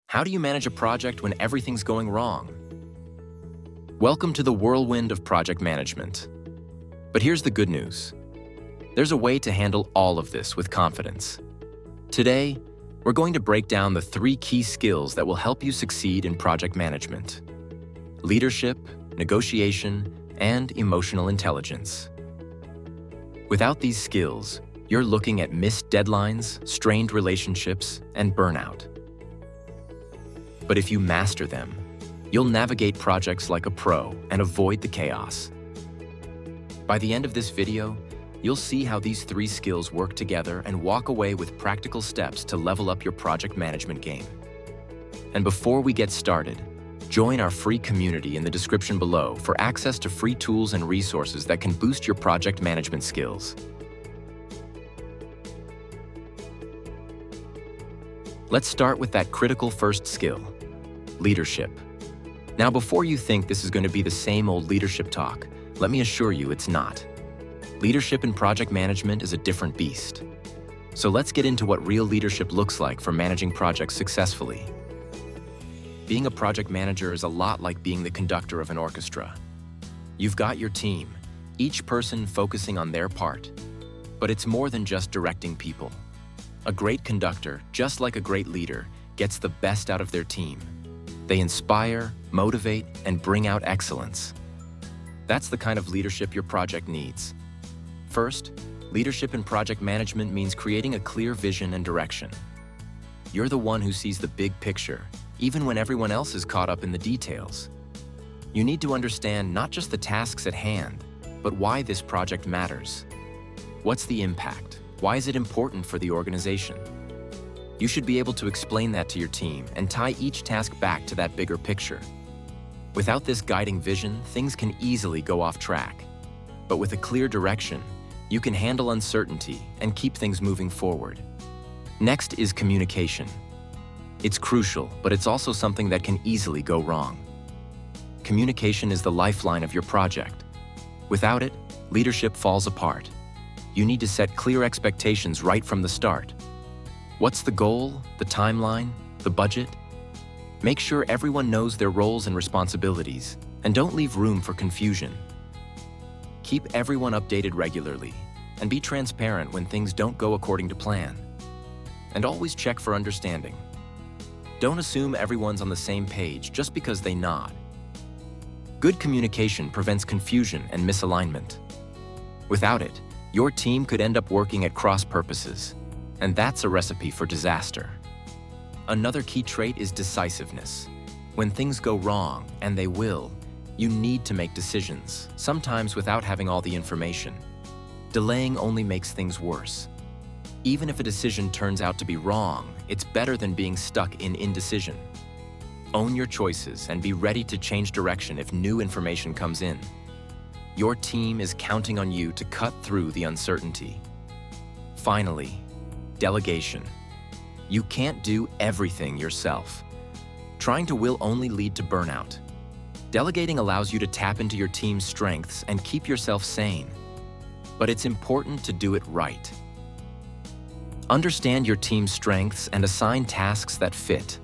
How do you manage a project when everything's going wrong? Welcome to the whirlwind of project management. But here's the good news. There's a way to handle all of this with confidence. Today, we're going to break down the 3 key skills that will help you succeed in project management: leadership, negotiation, and emotional intelligence. Without these skills, you're looking at missed deadlines, strained relationships, and burnout. But if you master them, you'll navigate projects like a pro and avoid the chaos. By the end of this video, you'll see how these 3 skills work together and walk away with practical steps to level up your project management game. And before we get started, join our free community in the description below for access to free tools and resources that can boost your project management skills. Let's start with that critical first skill: leadership. Now, before you think this is going to be the same old leadership talk, let me assure you it's not. Leadership in project management is a different beast. So let's get into what real leadership looks like for managing projects successfully. Being a project manager is a lot like being the conductor of an orchestra. You've got your team, each person focusing on their part. But it's more than just directing people. A great conductor, just like a great leader, gets the best out of their team. They inspire, motivate, and bring out excellence. That's the kind of leadership your project needs. First, leadership in project management means creating a clear vision and direction. You're the one who sees the big picture, even when everyone else is caught up in the details. You need to understand not just the tasks at hand, but why this project matters. What's the impact? Why is it important for the organization? You should be able to explain that to your team and tie each task back to that bigger picture. Without this guiding vision, things can easily go off track. But with a clear direction, you can handle uncertainty and keep things moving forward. Next is communication. It's crucial, but it's also something that can easily go wrong. Communication is the lifeline of your project. Without it, leadership falls apart. You need to set clear expectations right from the start. What's the goal, the timeline, the budget? Make sure everyone knows their roles and responsibilities, and don't leave room for confusion. Keep everyone updated regularly, and be transparent when things don't go according to plan. And always check for understanding. Don't assume everyone's on the same page just because they nod. Good communication prevents confusion and misalignment. Without it, your team could end up working at cross purposes, and that's a recipe for disaster. Another key trait is decisiveness. When things go wrong, and they will, you need to make decisions, sometimes without having all the information. Delaying only makes things worse. Even if a decision turns out to be wrong, it's better than being stuck in indecision. Own your choices and be ready to change direction if new information comes in. Your team is counting on you to cut through the uncertainty. Finally, delegation. You can't do everything yourself. Trying to will only lead to burnout. Delegating allows you to tap into your team's strengths and keep yourself sane. But it's important to do it right. Understand your team's strengths and assign tasks that fit.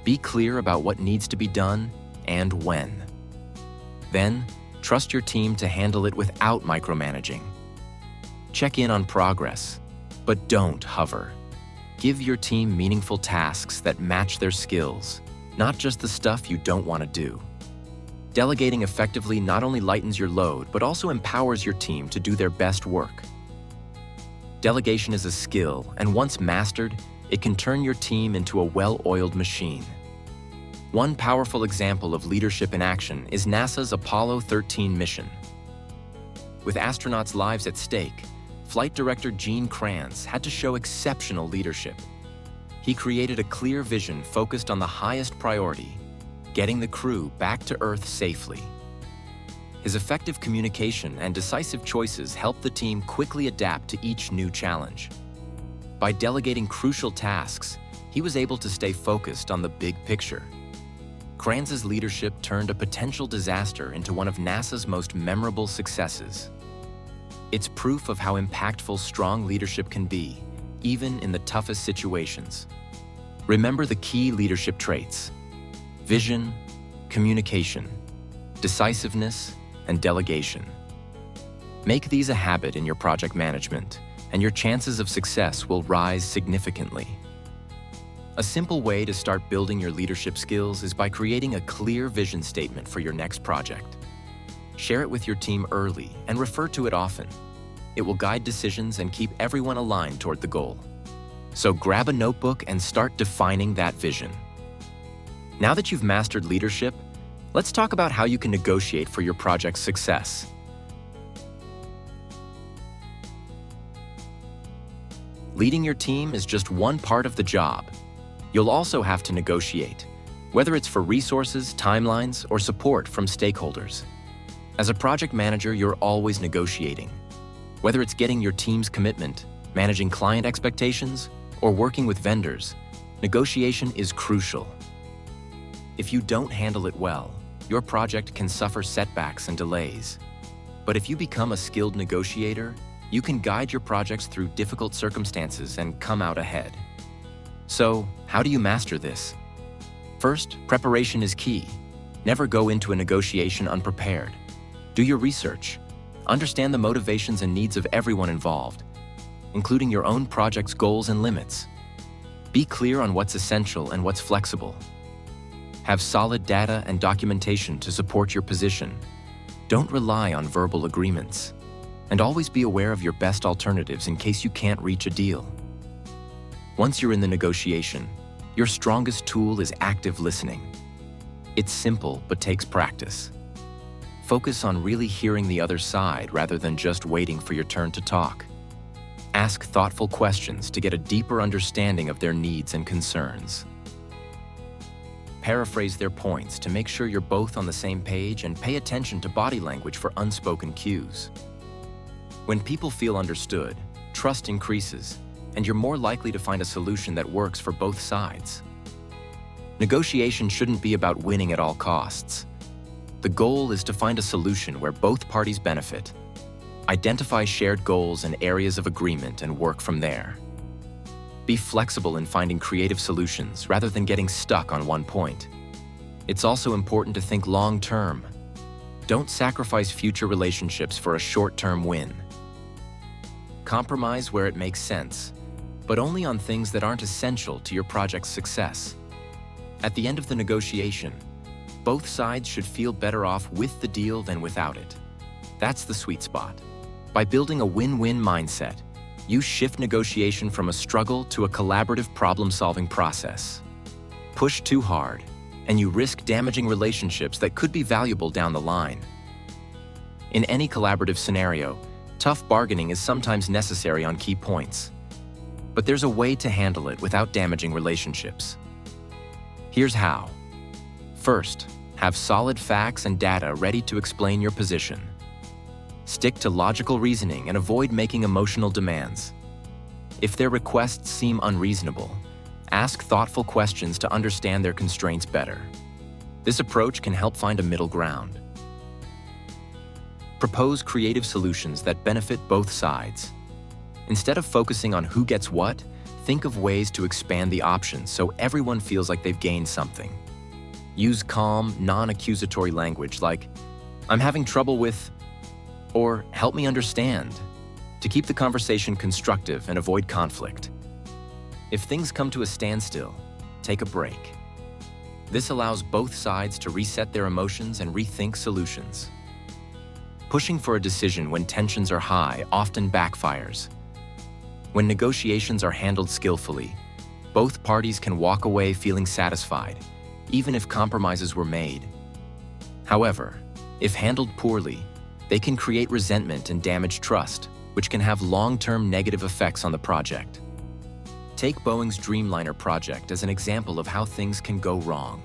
Be clear about what needs to be done and when. Then, trust your team to handle it without micromanaging. Check in on progress, but don't hover. Give your team meaningful tasks that match their skills, not just the stuff you don't want to do. Delegating effectively not only lightens your load, but also empowers your team to do their best work. Delegation is a skill, and once mastered, it can turn your team into a well-oiled machine. One powerful example of leadership in action is NASA's Apollo 13 mission. With astronauts' lives at stake, Flight Director Gene Kranz had to show exceptional leadership. He created a clear vision focused on the highest priority: getting the crew back to Earth safely. His effective communication and decisive choices helped the team quickly adapt to each new challenge. By delegating crucial tasks, he was able to stay focused on the big picture. Kranz's leadership turned a potential disaster into one of NASA's most memorable successes. It's proof of how impactful strong leadership can be, even in the toughest situations. Remember the key leadership traits: vision, communication, decisiveness, and delegation. Make these a habit in your project management, and your chances of success will rise significantly. A simple way to start building your leadership skills is by creating a clear vision statement for your next project. Share it with your team early and refer to it often. It will guide decisions and keep everyone aligned toward the goal. So grab a notebook and start defining that vision. Now that you've mastered leadership, let's talk about how you can negotiate for your project's success. Leading your team is just one part of the job. You'll also have to negotiate, whether it's for resources, timelines, or support from stakeholders. As a project manager, you're always negotiating. Whether it's getting your team's commitment, managing client expectations, or working with vendors, negotiation is crucial. If you don't handle it well, your project can suffer setbacks and delays. But if you become a skilled negotiator, you can guide your projects through difficult circumstances and come out ahead. So, how do you master this? First, preparation is key. Never go into a negotiation unprepared. Do your research. Understand the motivations and needs of everyone involved, including your own project's goals and limits. Be clear on what's essential and what's flexible. Have solid data and documentation to support your position. Don't rely on verbal agreements. And always be aware of your best alternatives in case you can't reach a deal. Once you're in the negotiation, your strongest tool is active listening. It's simple but takes practice. Focus on really hearing the other side rather than just waiting for your turn to talk. Ask thoughtful questions to get a deeper understanding of their needs and concerns. Paraphrase their points to make sure you're both on the same page, and pay attention to body language for unspoken cues. When people feel understood, trust increases, and you're more likely to find a solution that works for both sides. Negotiation shouldn't be about winning at all costs. The goal is to find a solution where both parties benefit. Identify shared goals and areas of agreement and work from there. Be flexible in finding creative solutions rather than getting stuck on one point. It's also important to think long-term. Don't sacrifice future relationships for a short-term win. Compromise where it makes sense, but only on things that aren't essential to your project's success. At the end of the negotiation, both sides should feel better off with the deal than without it. That's the sweet spot. By building a win-win mindset, you shift negotiation from a struggle to a collaborative problem-solving process. Push too hard, and you risk damaging relationships that could be valuable down the line. In any collaborative scenario, tough bargaining is sometimes necessary on key points. But there's a way to handle it without damaging relationships. Here's how. First, have solid facts and data ready to explain your position. Stick to logical reasoning and avoid making emotional demands. If their requests seem unreasonable, ask thoughtful questions to understand their constraints better. This approach can help find a middle ground. Propose creative solutions that benefit both sides. Instead of focusing on who gets what, think of ways to expand the options so everyone feels like they've gained something. Use calm, non-accusatory language like, "I'm having trouble with," or "help me understand," to keep the conversation constructive and avoid conflict. If things come to a standstill, take a break. This allows both sides to reset their emotions and rethink solutions. Pushing for a decision when tensions are high often backfires. When negotiations are handled skillfully, both parties can walk away feeling satisfied, even if compromises were made. However, if handled poorly, they can create resentment and damage trust, which can have long-term negative effects on the project. Take Boeing's Dreamliner project as an example of how things can go wrong.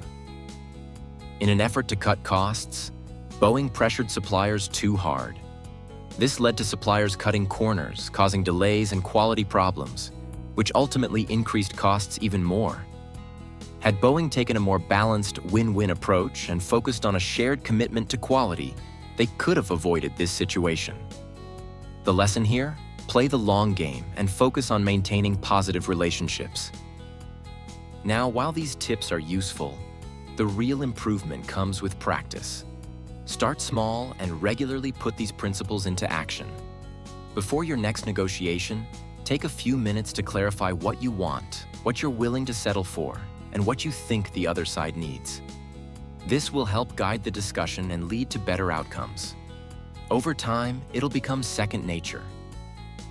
In an effort to cut costs, Boeing pressured suppliers too hard. This led to suppliers cutting corners, causing delays and quality problems, which ultimately increased costs even more. Had Boeing taken a more balanced win-win approach and focused on a shared commitment to quality, they could have avoided this situation. The lesson here? Play the long game and focus on maintaining positive relationships. Now, while these tips are useful, the real improvement comes with practice. Start small and regularly put these principles into action. Before your next negotiation, take a few minutes to clarify what you want, what you're willing to settle for, and what you think the other side needs. This will help guide the discussion and lead to better outcomes. Over time, it'll become second nature.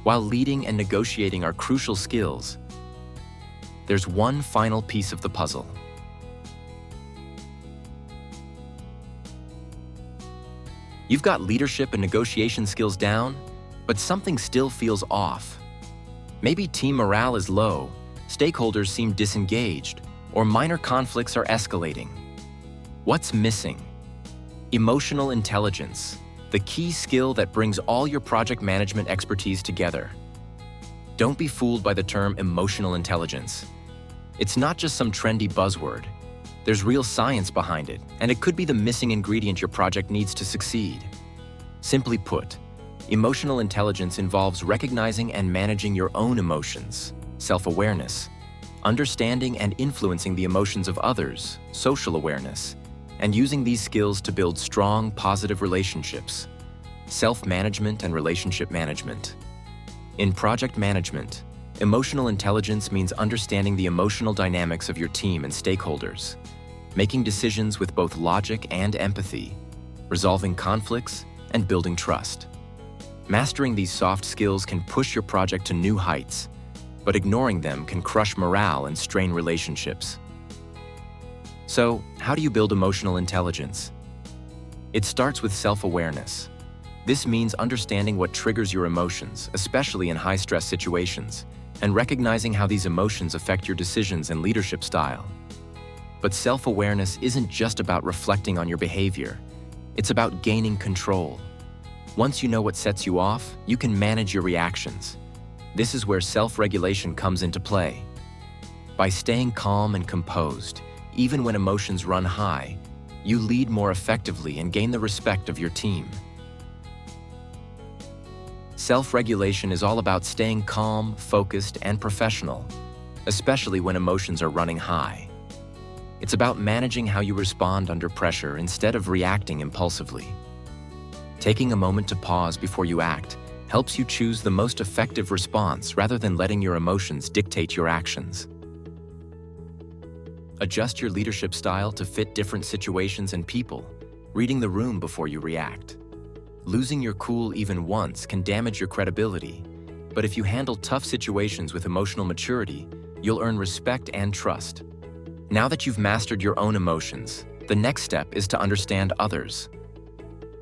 While leading and negotiating are crucial skills, there's one final piece of the puzzle. You've got leadership and negotiation skills down, but something still feels off. Maybe team morale is low, stakeholders seem disengaged, or minor conflicts are escalating. What's missing? Emotional intelligence, the key skill that brings all your project management expertise together. Don't be fooled by the term emotional intelligence. It's not just some trendy buzzword. There's real science behind it, and it could be the missing ingredient your project needs to succeed. Simply put, emotional intelligence involves recognizing and managing your own emotions, self-awareness, understanding and influencing the emotions of others, social awareness, and using these skills to build strong, positive relationships, self-management and relationship management. In project management, emotional intelligence means understanding the emotional dynamics of your team and stakeholders, making decisions with both logic and empathy, resolving conflicts, and building trust. Mastering these soft skills can push your project to new heights, but ignoring them can crush morale and strain relationships. So, how do you build emotional intelligence? It starts with self-awareness. This means understanding what triggers your emotions, especially in high-stress situations, and recognizing how these emotions affect your decisions and leadership style. But self-awareness isn't just about reflecting on your behavior. It's about gaining control. Once you know what sets you off, you can manage your reactions. This is where self-regulation comes into play. By staying calm and composed, even when emotions run high, you lead more effectively and gain the respect of your team. Self-regulation is all about staying calm, focused, and professional, especially when emotions are running high. It's about managing how you respond under pressure instead of reacting impulsively. Taking a moment to pause before you act helps you choose the most effective response rather than letting your emotions dictate your actions. Adjust your leadership style to fit different situations and people, reading the room before you react. Losing your cool even once can damage your credibility, but if you handle tough situations with emotional maturity, you'll earn respect and trust. Now that you've mastered your own emotions, the next step is to understand others.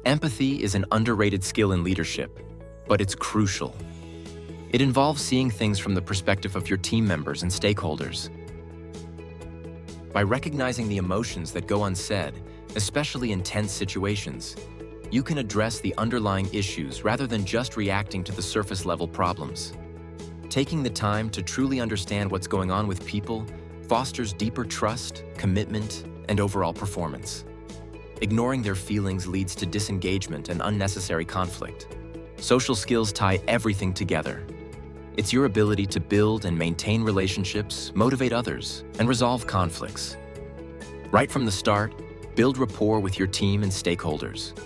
Empathy is an underrated skill in leadership, but it's crucial. It involves seeing things from the perspective of your team members and stakeholders. By recognizing the emotions that go unsaid, especially in tense situations, you can address the underlying issues rather than just reacting to the surface-level problems. Taking the time to truly understand what's going on with people fosters deeper trust, commitment, and overall performance. Ignoring their feelings leads to disengagement and unnecessary conflict. Social skills tie everything together. It's your ability to build and maintain relationships, motivate others, and resolve conflicts. Right from the start, build rapport with your team and stakeholders.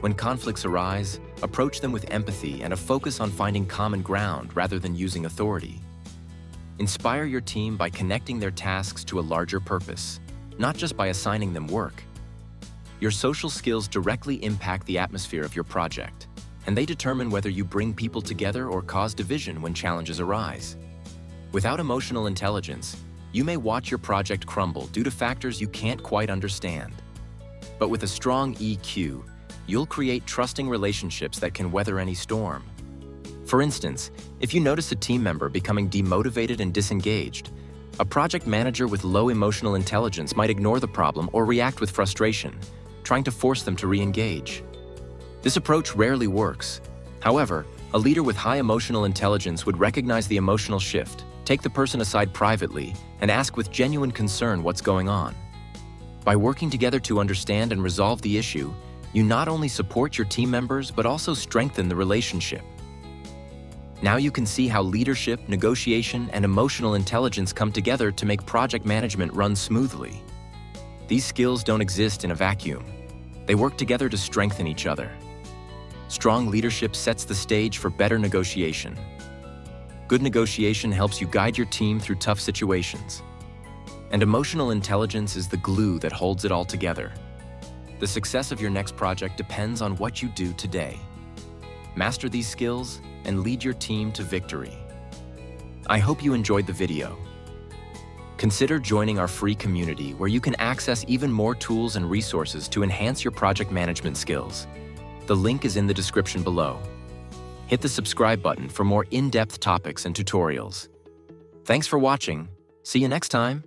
When conflicts arise, approach them with empathy and a focus on finding common ground rather than using authority. Inspire your team by connecting their tasks to a larger purpose, not just by assigning them work. Your social skills directly impact the atmosphere of your project, and they determine whether you bring people together or cause division when challenges arise. Without emotional intelligence, you may watch your project crumble due to factors you can't quite understand. But with a strong EQ, you'll create trusting relationships that can weather any storm. For instance, if you notice a team member becoming demotivated and disengaged, a project manager with low emotional intelligence might ignore the problem or react with frustration, trying to force them to re-engage. This approach rarely works. However, a leader with high emotional intelligence would recognize the emotional shift, take the person aside privately, and ask with genuine concern what's going on. By working together to understand and resolve the issue, you not only support your team members but also strengthen the relationship. Now you can see how leadership, negotiation, and emotional intelligence come together to make project management run smoothly. These skills don't exist in a vacuum. They work together to strengthen each other. Strong leadership sets the stage for better negotiation. Good negotiation helps you guide your team through tough situations. And emotional intelligence is the glue that holds it all together. The success of your next project depends on what you do today. Master these skills and lead your team to victory. I hope you enjoyed the video. Consider joining our free community where you can access even more tools and resources to enhance your project management skills. The link is in the description below. Hit the subscribe button for more in-depth topics and tutorials. Thanks for watching. See you next time.